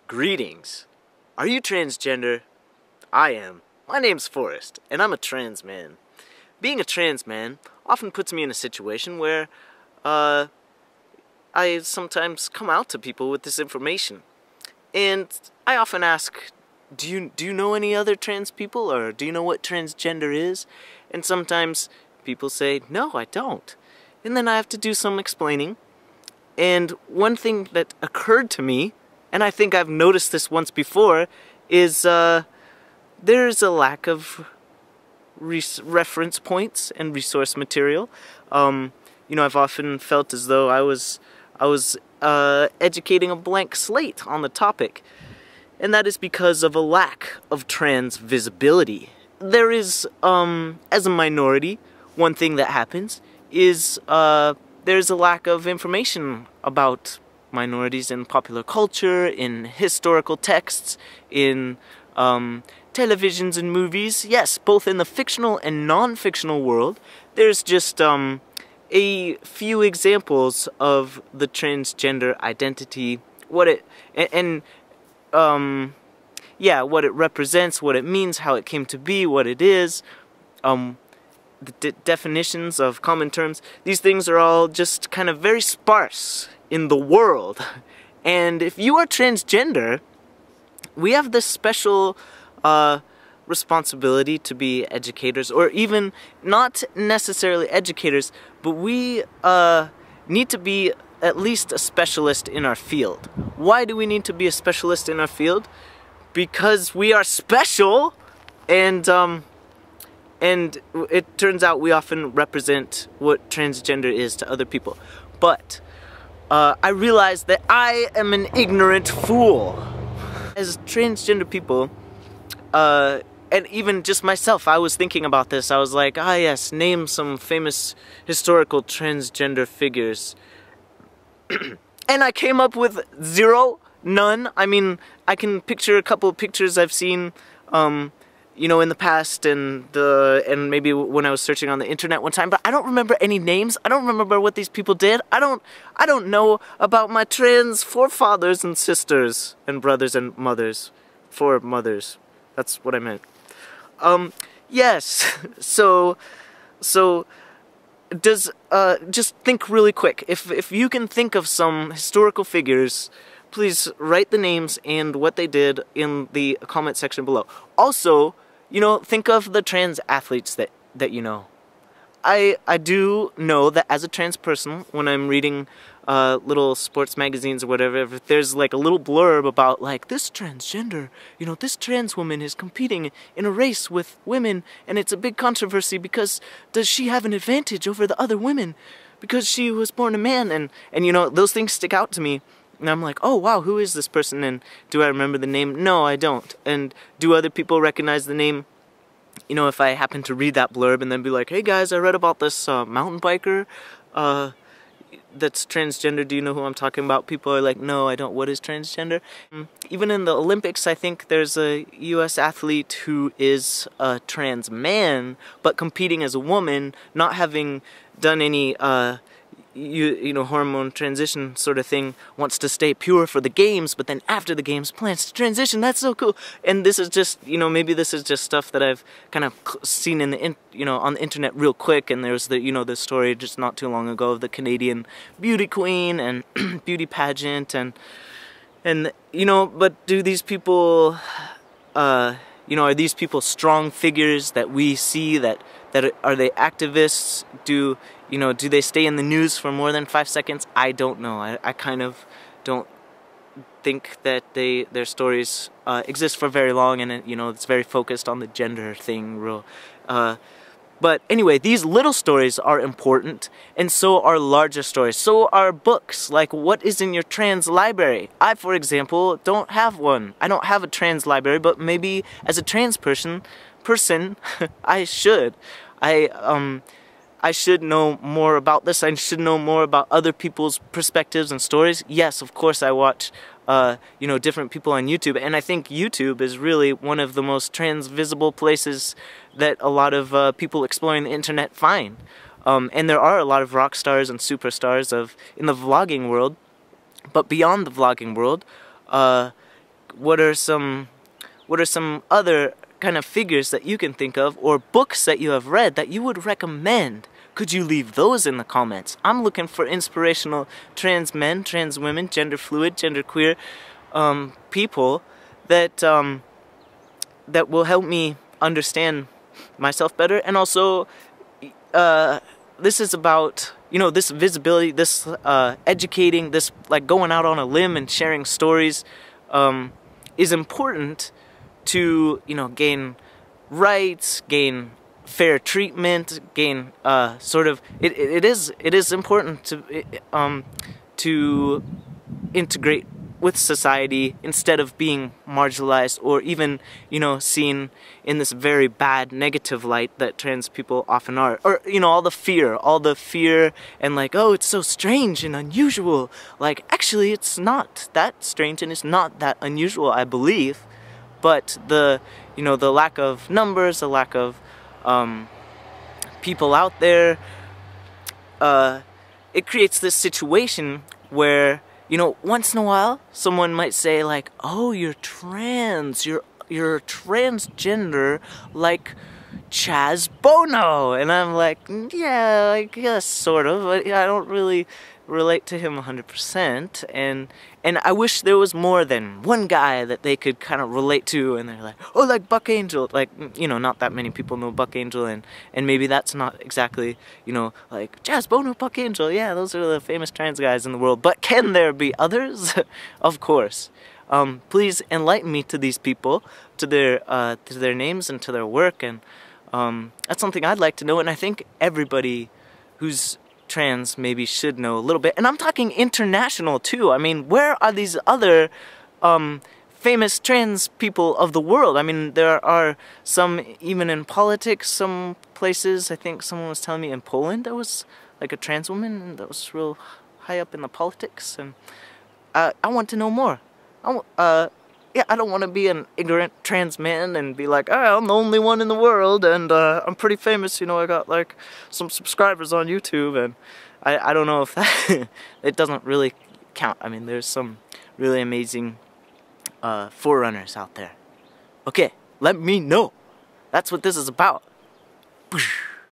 Greetings. Are you transgender? I am. My name's Forrest, and I'm a trans man. Being a trans man often puts me in a situation where, I sometimes come out to people with this information. And I often ask, do you know any other trans people, or do you know what transgender is? And sometimes people say, no, I don't. And then I have to do some explaining. And one thing that occurred to me, and I think I've noticed this once before, is there's a lack of reference points and resource material. I've often felt as though I was educating a blank slate on the topic, and that is because of a lack of trans visibility. There is, as a minority, one thing that happens is there's a lack of information about minorities in popular culture, in historical texts, in televisions and movies. Yes, both in the fictional and non-fictional world. There's just a few examples of the transgender identity, what it what it represents, what it means, how it came to be, what it is, the definitions of common terms. These things are all just kind of very sparse in the world. And if you are transgender, we have this special responsibility to be educators, or even not necessarily educators, but we need to be at least a specialist in our field. Why do we need to be a specialist in our field? Because we are special, and it turns out we often represent what transgender is to other people. But I realize that I am an ignorant fool. As transgender people, and even just myself, I was thinking about this. I was like, yes, name some famous historical transgender figures. And I came up with zero, none. I mean, I can picture a couple of pictures I've seen, in the past, and maybe when I was searching on the internet one time, but I don't remember any names. I don't remember what these people did. I don't know about my trans forefathers and sisters and brothers and mothers. Foremothers. That's what I meant. Yes. So does just think really quick. If you can think of some historical figures, please write the names and what they did in the comment section below. Also, think of the trans athletes that you know. I do know that as a trans person, when I'm reading little sports magazines or whatever, if there's like a little blurb about like this transgender, this trans woman is competing in a race with women, and it's a big controversy because does she have an advantage over the other women because she was born a man, and those things stick out to me. And I'm like, oh wow, who is this person, and do I remember the name? No, I don't. And do other people recognize the name? If I happen to read that blurb and then be like, hey guys, I read about this mountain biker that's transgender, do you know who I'm talking about? People are like, no, I don't. What is transgender? Even in the Olympics, I think there's a US athlete who is a trans man, but competing as a woman, not having done any hormone transition sort of thing, wants to stay pure for the games, but then after the games plans to transition. That's so cool. And this is just, maybe this is just stuff that I've kind of seen in the on the internet real quick. And there's the the story just not too long ago of the Canadian beauty queen and beauty pageant, and but do these people are these people strong figures that we see, that are they activists? Do they stay in the news for more than 5 seconds? I don't know. I kind of don't think that their stories exist for very long, and it's very focused on the gender thing, but anyway, these little stories are important, and so are larger stories. So are books, like what is in your trans library. I, for example, don't have one. I don't have a trans library, but maybe as a trans person, I should. I should know more about this. I should know more about other people's perspectives and stories. Yes, of course I watch, different people on YouTube, and I think YouTube is really one of the most trans-visible places that a lot of people exploring the internet find. And there are a lot of rock stars and superstars in the vlogging world, but beyond the vlogging world, what are some other kind of figures that you can think of, or books that you have read that you would recommend? Could you leave those in the comments? I'm looking for inspirational trans men, trans women, gender fluid, gender queer people that that will help me understand myself better. And also, this is about, you know, this visibility, this educating, this like going out on a limb and sharing stories is important to, you know, gain rights, gain fair treatment, gain sort of it is important to integrate with society instead of being marginalized or even, you know, seen in this very bad negative light that trans people often are. Or, you know, all the fear and like, oh, it's so strange and unusual. Like, actually it's not that strange and it's not that unusual, I believe. But the, you know, the lack of numbers, the lack of people out there, it creates this situation where, you know, once in a while someone might say like, oh, you're trans, you're transgender like Chaz Bono, and I'm like, yeah, I guess sort of, but I don't really relate to him 100%, and I wish there was more than one guy that they could kind of relate to, and they're like, oh, like Buck Angel, like, you know, not that many people know Buck Angel, and maybe that's not exactly, you know, like, Chaz Bono, Buck Angel, yeah, those are the famous trans guys in the world, but can there be others? Of course. Please enlighten me to these people, to their names and to their work, and that's something I'd like to know, and I think everybody who's trans maybe should know a little bit. And I'm talking international too. I mean, where are these other famous trans people of the world? I mean, there are some even in politics, some places. I think someone was telling me in Poland there was like a trans woman that was real high up in the politics, and I want to know more. Yeah, I don't want to be an ignorant trans man and be like, oh, I'm the only one in the world, and I'm pretty famous, you know, I got like some subscribers on YouTube, and I don't know if that, it doesn't really count. I mean, there's some really amazing forerunners out there. Okay, let me know. That's what this is about.